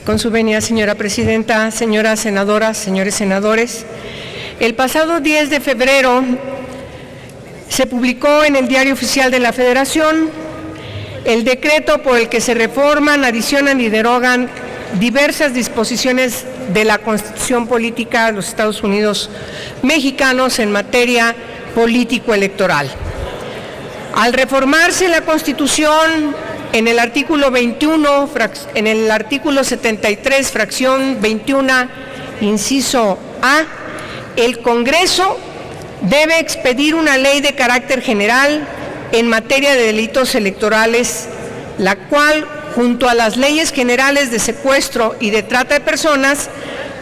Con su venia, señora presidenta, señoras senadoras, señores senadores, el pasado 10 de febrero se publicó en el Diario Oficial de la Federación el decreto por el que se reforman, adicionan y derogan diversas disposiciones de la Constitución Política de los Estados Unidos mexicanos en materia político-electoral. Al reformarse la Constitución en el artículo 21, en el artículo 73, fracción 21, inciso A, el Congreso debe expedir una ley de carácter general en materia de delitos electorales, la cual, junto a las leyes generales de secuestro y de trata de personas,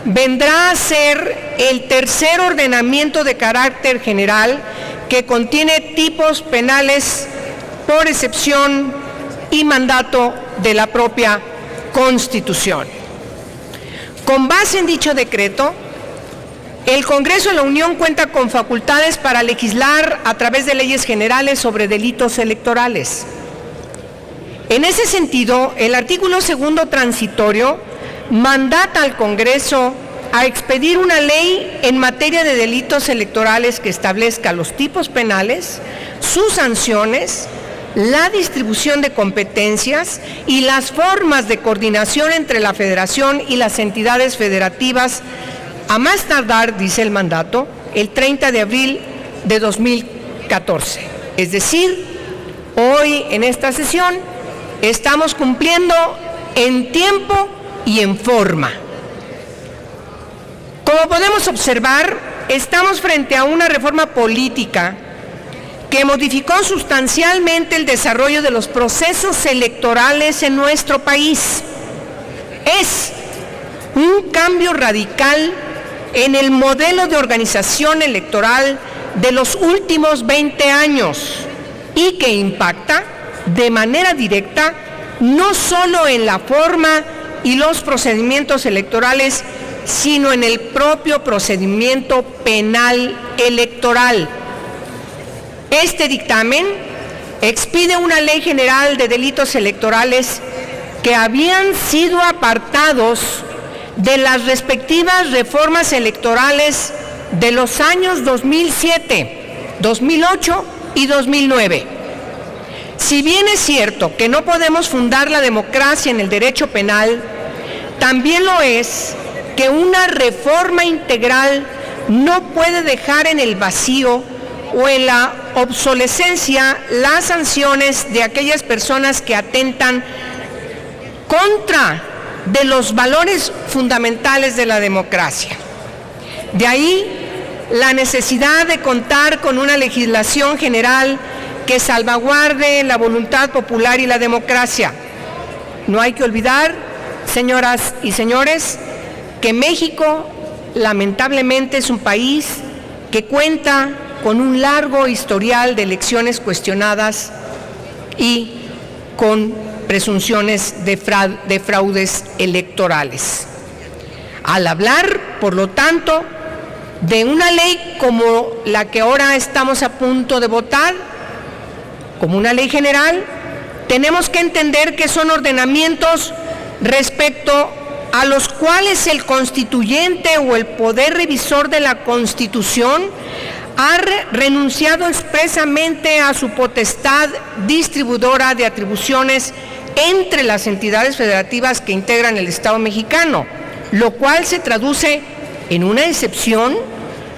vendrá a ser el tercer ordenamiento de carácter general que contiene tipos penales por excepción y mandato de la propia Constitución. Con base en dicho decreto, el Congreso de la Unión cuenta con facultades para legislar a través de leyes generales sobre delitos electorales. En ese sentido, el artículo segundo transitorio mandata al Congreso a expedir una ley en materia de delitos electorales que establezca los tipos penales, sus sanciones, la distribución de competencias y las formas de coordinación entre la Federación y las entidades federativas, a más tardar, dice el mandato, el 30 de abril de 2014. Es decir, hoy en esta sesión estamos cumpliendo en tiempo y en forma. Como podemos observar, estamos frente a una reforma política que modificó sustancialmente el desarrollo de los procesos electorales en nuestro país. Es un cambio radical en el modelo de organización electoral de los últimos 20 años y que impacta de manera directa no solo en la forma y los procedimientos electorales, sino en el propio procedimiento penal electoral. Este dictamen expide una ley general de delitos electorales que habían sido apartados de las respectivas reformas electorales de los años 2007, 2008 y 2009. Si bien es cierto que no podemos fundar la democracia en el derecho penal, también lo es que una reforma integral no puede dejar en el vacío o en la obsolescencia las sanciones de aquellas personas que atentan contra de los valores fundamentales de la democracia. De ahí la necesidad de contar con una legislación general que salvaguarde la voluntad popular y la democracia. No hay que olvidar, señoras y señores, que México lamentablemente es un país que cuenta con un largo historial de elecciones cuestionadas y con presunciones de fraudes electorales. Al hablar, por lo tanto, de una ley como la que ahora estamos a punto de votar, como una ley general, tenemos que entender que son ordenamientos respecto a los cuales el constituyente o el poder revisor de la Constitución ha renunciado expresamente a su potestad distribuidora de atribuciones entre las entidades federativas que integran el Estado mexicano, lo cual se traduce en una excepción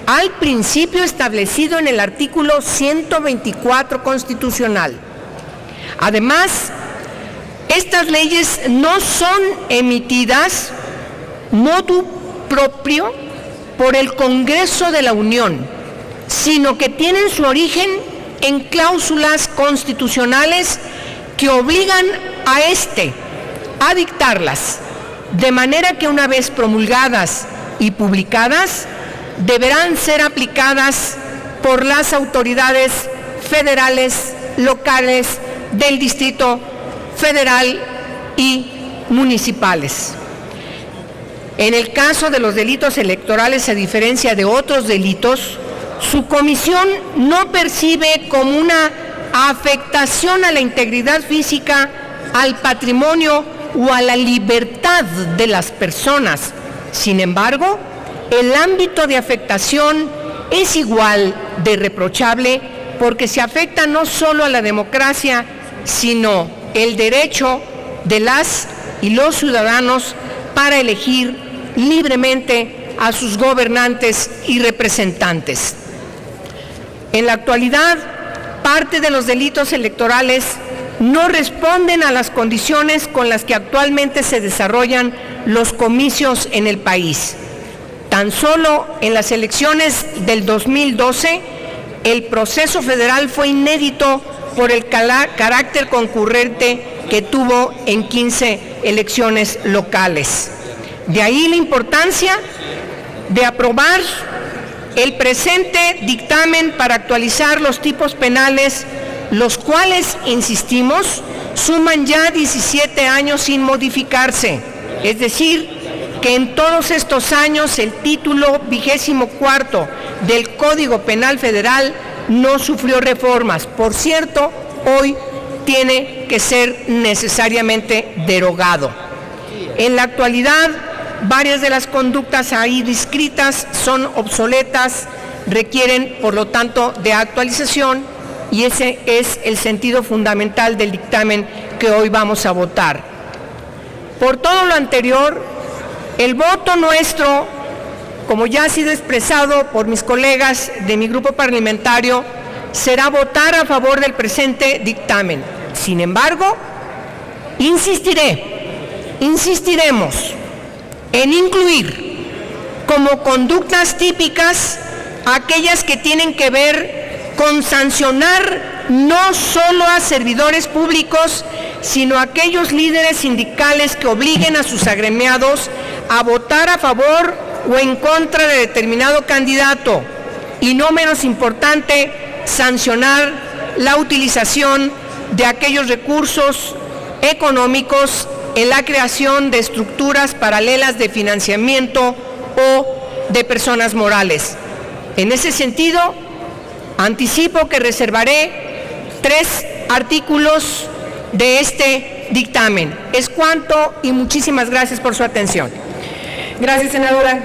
al principio establecido en el artículo 124 constitucional. Además, estas leyes no son emitidas motu proprio por el Congreso de la Unión, sino que tienen su origen en cláusulas constitucionales que obligan a éste a dictarlas, de manera que una vez promulgadas y publicadas, deberán ser aplicadas por las autoridades federales, locales, del Distrito Federal y municipales. En el caso de los delitos electorales, a diferencia de otros delitos, su comisión no percibe como una afectación a la integridad física, al patrimonio o a la libertad de las personas. Sin embargo, el ámbito de afectación es igual de reprochable porque se afecta no solo a la democracia, sino el derecho de las y los ciudadanos para elegir libremente a sus gobernantes y representantes. En la actualidad, parte de los delitos electorales no responden a las condiciones con las que actualmente se desarrollan los comicios en el país. Tan solo en las elecciones del 2012, el proceso federal fue inédito por el carácter concurrente que tuvo en 15 elecciones locales. De ahí la importancia de aprobar el presente dictamen para actualizar los tipos penales, los cuales, insistimos, suman ya 17 años sin modificarse. Es decir, que en todos estos años el título 24 del Código Penal Federal no sufrió reformas. Por cierto, hoy tiene que ser necesariamente derogado. En la actualidad, varias de las conductas ahí descritas son obsoletas, requieren, por lo tanto, de actualización, y ese es el sentido fundamental del dictamen que hoy vamos a votar. Por todo lo anterior, el voto nuestro, como ya ha sido expresado por mis colegas de mi grupo parlamentario, será votar a favor del presente dictamen. Sin embargo, insistiremos en incluir como conductas típicas aquellas que tienen que ver con sancionar no solo a servidores públicos, sino a aquellos líderes sindicales que obliguen a sus agremiados a votar a favor o en contra de determinado candidato, y no menos importante, sancionar la utilización de aquellos recursos económicos en la creación de estructuras paralelas de financiamiento o de personas morales. En ese sentido, anticipo que reservaré 3 artículos de este dictamen. Es cuanto y muchísimas gracias por su atención. Gracias, senadora.